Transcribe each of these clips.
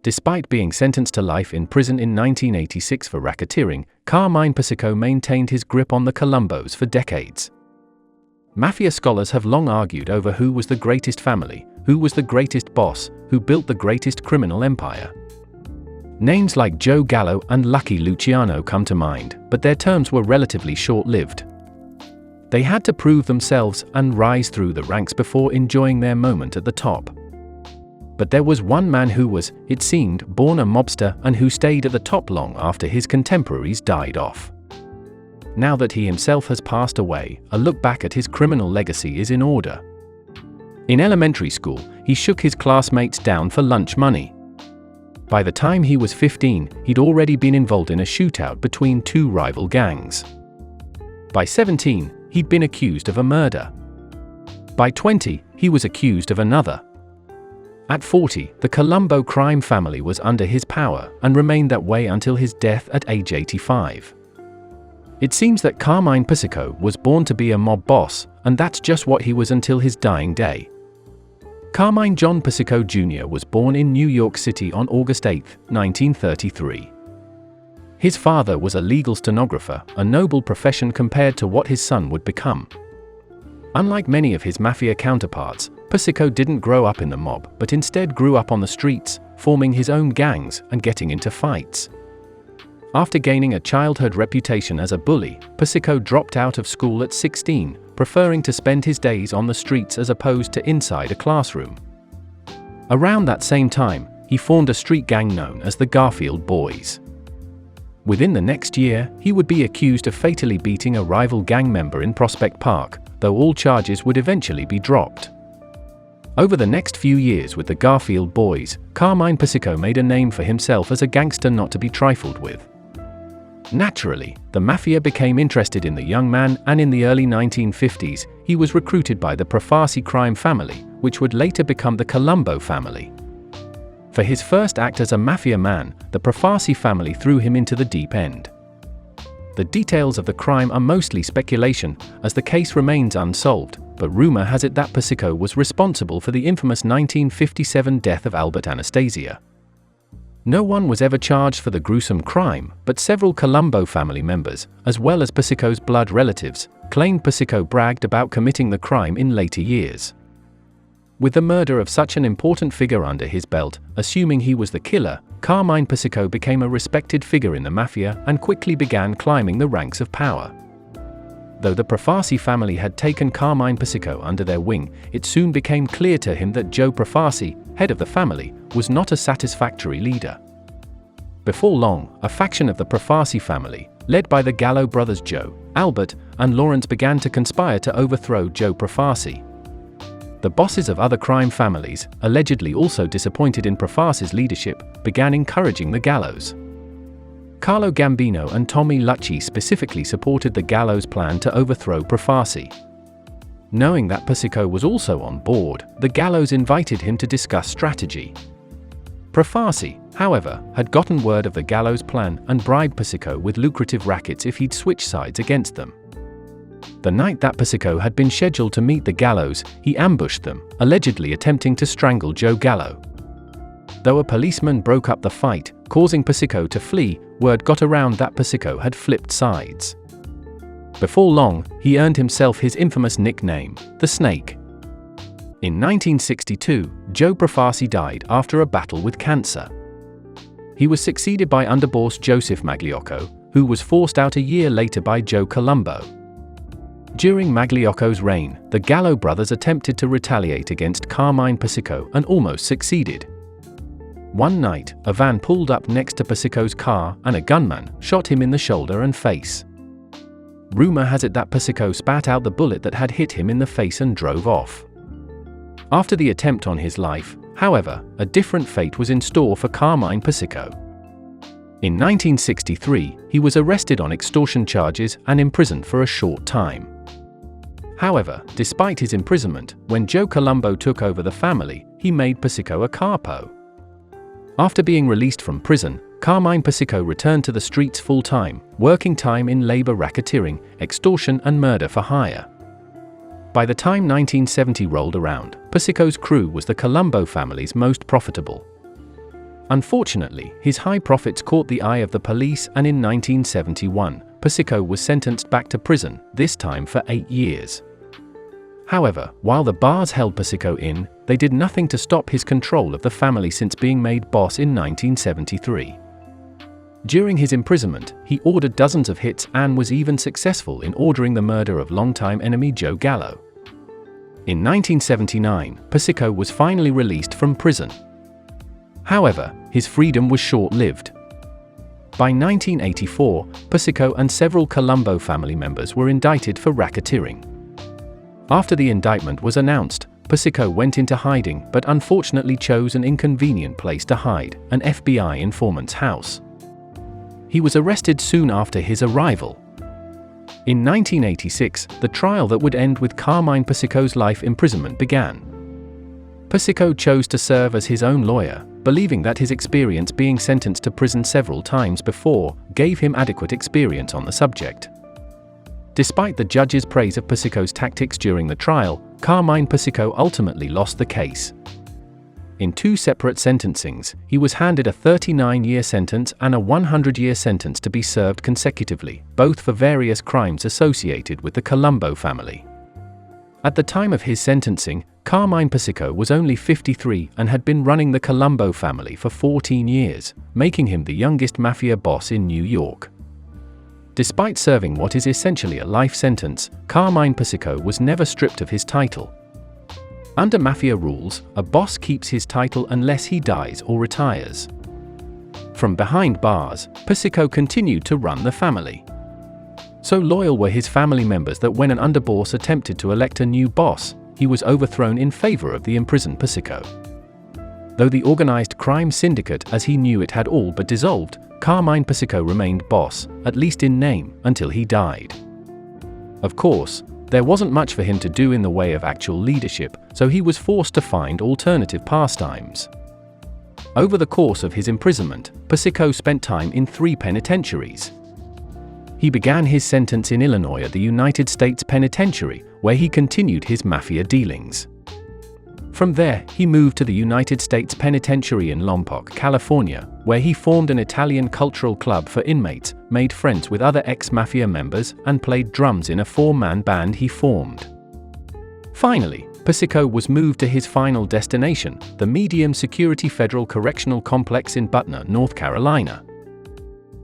Despite being sentenced to life in prison in 1986 for racketeering, Carmine Persico maintained his grip on the Colombos for decades. Mafia scholars have long argued over who was the greatest family, who was the greatest boss, who built the greatest criminal empire. Names like Joe Gallo and Lucky Luciano come to mind, but their terms were relatively short-lived. They had to prove themselves and rise through the ranks before enjoying their moment at the top. But there was one man who was, it seemed, born a mobster and who stayed at the top long after his contemporaries died off. Now that he himself has passed away, a look back at his criminal legacy is in order. In elementary school, he shook his classmates down for lunch money. By the time he was 15, he'd already been involved in a shootout between two rival gangs. By 17, he'd been accused of a murder. By 20, he was accused of another. At 40, the Colombo crime family was under his power and remained that way until his death at age 85. It seems that Carmine Persico was born to be a mob boss, and that's just what he was until his dying day. Carmine John Persico Jr. was born in New York City on August 8, 1933. His father was a legal stenographer, a noble profession compared to what his son would become. Unlike many of his Mafia counterparts, Persico didn't grow up in the mob, but instead grew up on the streets, forming his own gangs and getting into fights. After gaining a childhood reputation as a bully, Persico dropped out of school at 16, preferring to spend his days on the streets as opposed to inside a classroom. Around that same time, he formed a street gang known as the Garfield Boys. Within the next year, he would be accused of fatally beating a rival gang member in Prospect Park, though all charges would eventually be dropped. Over the next few years with the Garfield Boys, Carmine Persico made a name for himself as a gangster not to be trifled with. Naturally, the Mafia became interested in the young man, and in the early 1950s, he was recruited by the Profasi crime family, which would later become the Colombo family. For his first act as a Mafia man, the Profasi family threw him into the deep end. The details of the crime are mostly speculation, as the case remains unsolved, but rumor has it that Persico was responsible for the infamous 1957 death of Albert Anastasia. No one was ever charged for the gruesome crime, but several Colombo family members, as well as Persico's blood relatives, claimed Persico bragged about committing the crime in later years. With the murder of such an important figure under his belt, assuming he was the killer, Carmine Persico became a respected figure in the Mafia and quickly began climbing the ranks of power. Though the Profasi family had taken Carmine Persico under their wing, it soon became clear to him that Joe Profasi, head of the family, was not a satisfactory leader. Before long, a faction of the Profasi family, led by the Gallo brothers Joe, Albert, and Lawrence, began to conspire to overthrow Joe Profasi. The bosses of other crime families, allegedly also disappointed in Profasi's leadership, began encouraging the Gallows. Carlo Gambino and Tommy Lucci specifically supported the Gallows' plan to overthrow Profasi. Knowing that Persico was also on board, the Gallows invited him to discuss strategy. Profasi, however, had gotten word of the Gallows' plan and bribed Persico with lucrative rackets if he'd switch sides against them. The night that Persico had been scheduled to meet the Gallows, he ambushed them, allegedly attempting to strangle Joe Gallo. Though a policeman broke up the fight, causing Persico to flee, word got around that Persico had flipped sides. Before long, he earned himself his infamous nickname, the Snake. In 1962, Joe Profasi died after a battle with cancer. He was succeeded by underboss Joseph Magliocco, who was forced out a year later by Joe Colombo. During Magliocco's reign, the Gallo brothers attempted to retaliate against Carmine Persico and almost succeeded. One night, a van pulled up next to Persico's car and a gunman shot him in the shoulder and face. Rumor has it that Persico spat out the bullet that had hit him in the face and drove off. After the attempt on his life, however, a different fate was in store for Carmine Persico. In 1963, he was arrested on extortion charges and imprisoned for a short time. However, despite his imprisonment, when Joe Colombo took over the family, he made Persico a capo. After being released from prison, Carmine Persico returned to the streets full-time, working time in labor racketeering, extortion and murder for hire. By the time 1970 rolled around, Persico's crew was the Colombo family's most profitable. Unfortunately, his high profits caught the eye of the police, and in 1971, Persico was sentenced back to prison, this time for 8 years. However, while the bars held Persico in, they did nothing to stop his control of the family since being made boss in 1973. During his imprisonment, he ordered dozens of hits and was even successful in ordering the murder of longtime enemy Joe Gallo. In 1979, Persico was finally released from prison. However, his freedom was short-lived. By 1984, Persico and several Colombo family members were indicted for racketeering. After the indictment was announced, Persico went into hiding but unfortunately chose an inconvenient place to hide, an FBI informant's house. He was arrested soon after his arrival. In 1986, the trial that would end with Carmine Persico's life imprisonment began. Persico chose to serve as his own lawyer, believing that his experience being sentenced to prison several times before gave him adequate experience on the subject. Despite the judge's praise of Persico's tactics during the trial, Carmine Persico ultimately lost the case. In 2 separate sentencings, he was handed a 39-year sentence and a 100-year sentence to be served consecutively, both for various crimes associated with the Colombo family. At the time of his sentencing, Carmine Persico was only 53 and had been running the Colombo family for 14 years, making him the youngest mafia boss in New York. Despite serving what is essentially a life sentence, Carmine Persico was never stripped of his title. Under Mafia rules, a boss keeps his title unless he dies or retires. From behind bars, Persico continued to run the family. So loyal were his family members that when an underboss attempted to elect a new boss, he was overthrown in favor of the imprisoned Persico. Though the organized crime syndicate as he knew it had all but dissolved, Carmine Persico remained boss, at least in name, until he died. Of course, there wasn't much for him to do in the way of actual leadership, so he was forced to find alternative pastimes. Over the course of his imprisonment, Persico spent time in 3 penitentiaries. He began his sentence in Illinois at the United States Penitentiary, where he continued his mafia dealings. From there, he moved to the United States Penitentiary in Lompoc, California, where he formed an Italian cultural club for inmates, made friends with other ex-mafia members, and played drums in a 4-man band he formed. Finally, Persico was moved to his final destination, the medium-security Federal Correctional Complex in Butner, North Carolina.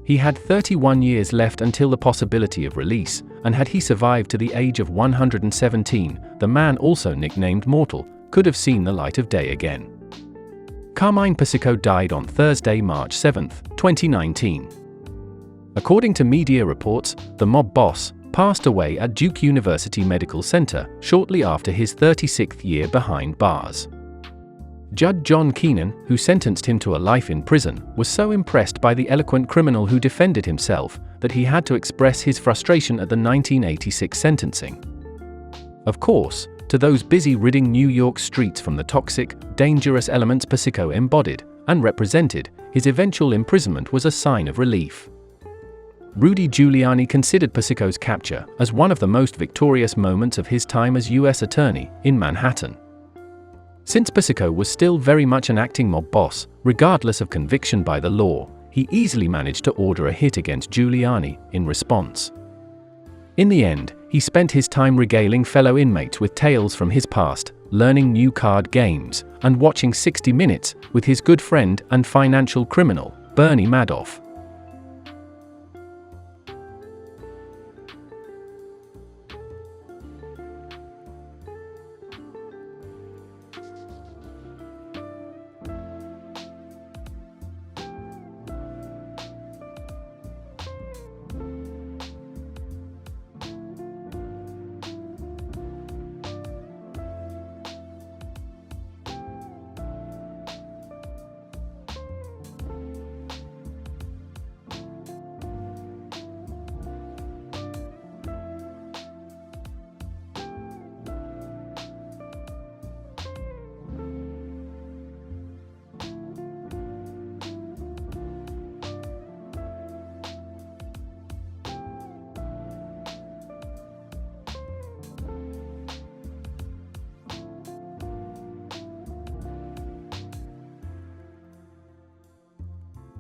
He had 31 years left until the possibility of release, and had he survived to the age of 117, the man also nicknamed Mortal could have seen the light of day again. Carmine Persico died on Thursday, March 7, 2019. According to media reports, the mob boss passed away at Duke University Medical Center shortly after his 36th year behind bars. Judge John Keenan, who sentenced him to a life in prison, was so impressed by the eloquent criminal who defended himself that he had to express his frustration at the 1986 sentencing. Of course, to those busy ridding New York streets from the toxic, dangerous elements Persico embodied and represented, his eventual imprisonment was a sign of relief. Rudy Giuliani considered Persico's capture as one of the most victorious moments of his time as U.S. Attorney in Manhattan. Since Persico was still very much an acting mob boss, regardless of conviction by the law, he easily managed to order a hit against Giuliani in response. In the end, he spent his time regaling fellow inmates with tales from his past, learning new card games, and watching 60 Minutes with his good friend and financial criminal, Bernie Madoff.